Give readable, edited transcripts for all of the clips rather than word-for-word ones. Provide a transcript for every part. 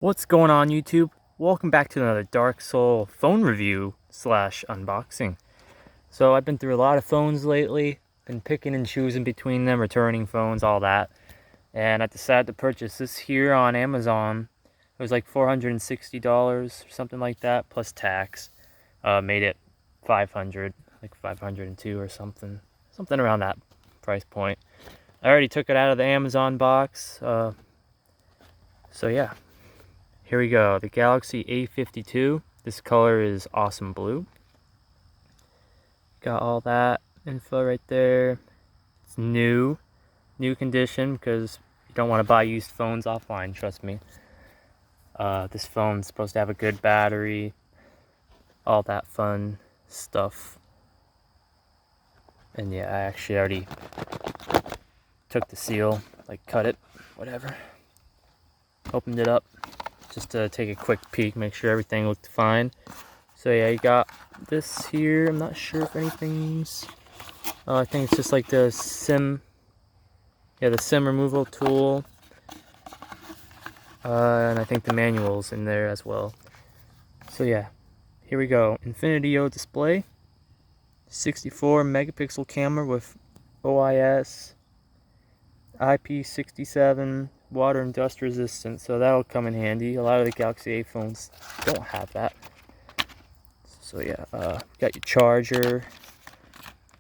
What's going on, YouTube? Welcome back to another Dark Soul phone review slash unboxing. So I've been through a lot of phones lately, been picking and choosing between them, returning phones, all that. And I decided to purchase this here on Amazon. It was like $460 or something like that, plus tax. Made it 500, like 502 or something. Something around that price point. I already took it out of the Amazon box. So yeah. Here we go, the Galaxy A52. This color is awesome blue. Got all that info right there. It's new condition because you don't want to buy used phones offline, trust me. This phone's supposed to have a good battery, all that fun stuff. And yeah, I actually already took the seal, like cut it, whatever. Opened it up just to take a quick peek, make sure everything looked fine. So yeah, you got this here. I'm not sure if anything's... I think it's just like the SIM... Yeah, the SIM removal tool. And I think the manual's in there as well. So yeah, here we go. Infinity O display. 64 megapixel camera with OIS. IP67. Water and dust resistant, so that'll come in handy. A lot of the Galaxy A phones don't have that. So yeah, got your charger,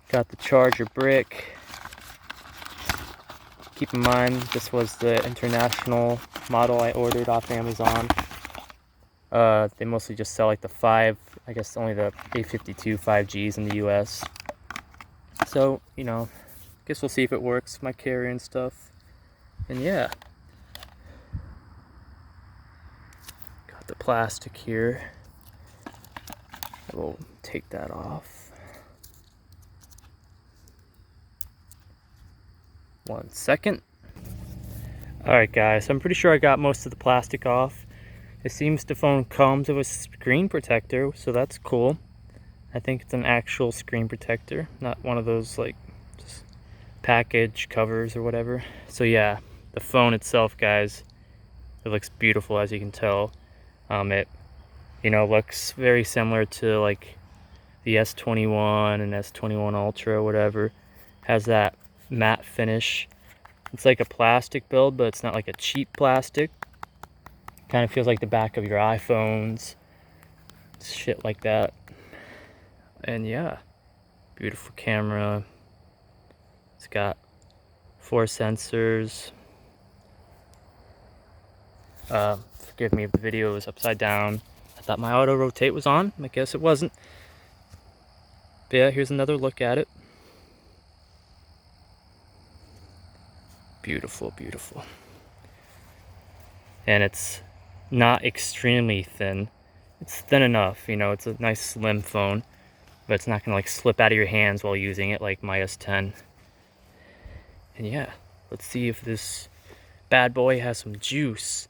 got the charger brick. Keep in mind, this was the international model I ordered off Amazon. They mostly just sell like the 5, I guess only the A52 5Gs in the US. So, you know, guess we'll see if it works, my carrier and stuff. And yeah. The plastic here. I will take that off. 1 second. Alright guys, I'm pretty sure I got most of the plastic off. It seems the phone comes with a screen protector, so that's cool. I think it's an actual screen protector, not one of those like just package covers or whatever. So yeah, the phone itself, guys, it looks beautiful, as you can tell. It, you know, looks very similar to like the S21 and S21 Ultra or whatever. Has that matte finish. It's like a plastic build, but it's not like a cheap plastic. Kind of feels like the back of your iPhones. Shit like that. And yeah, beautiful camera. It's got 4 sensors. Forgive me if the video was upside down. I thought my auto rotate was on. I guess it wasn't. But yeah, here's another look at it. Beautiful, beautiful. And it's not extremely thin. It's thin enough, you know, it's a nice slim phone, but it's not gonna like slip out of your hands while using it like my S10. And yeah, let's see if this bad boy has some juice.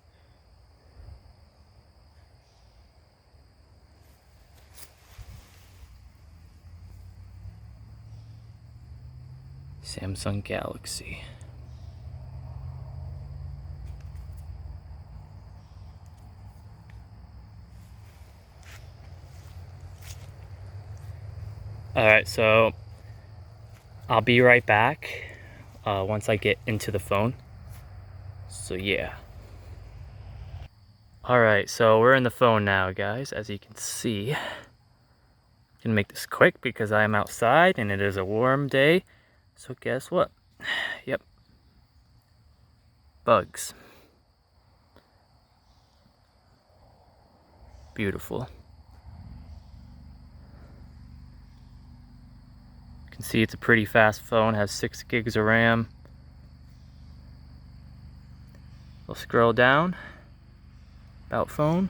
Samsung Galaxy. Alright, so I'll be right back once I get into the phone. So yeah. Alright, so we're in the phone now, guys, as you can see. Gonna make this quick because I am outside and it is a warm day. So guess what? Yep. Bugs. Beautiful. You can see it's a pretty fast phone, has 6 gigs of RAM. We'll scroll down. About phone.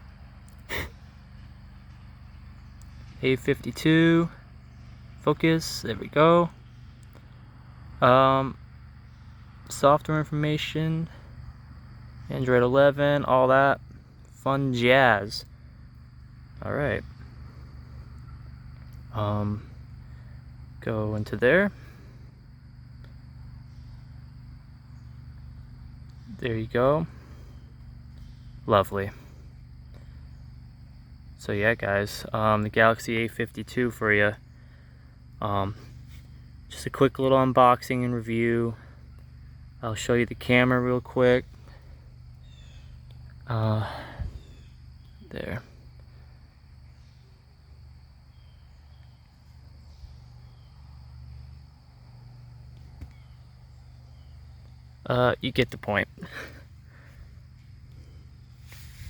A52. Focus. There we go. Software information. Android 11. All that fun jazz. All right. Go into there. There you go. Lovely. So yeah, guys, the Galaxy A52 for you. Just a quick little unboxing and review. I'll show you the camera real quick. There. You get the point.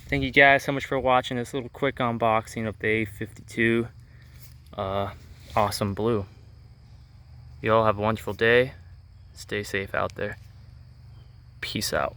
Thank you guys so much for watching this little quick unboxing of the A52 Awesome Blue. You all have a wonderful day. Stay safe out there. Peace out.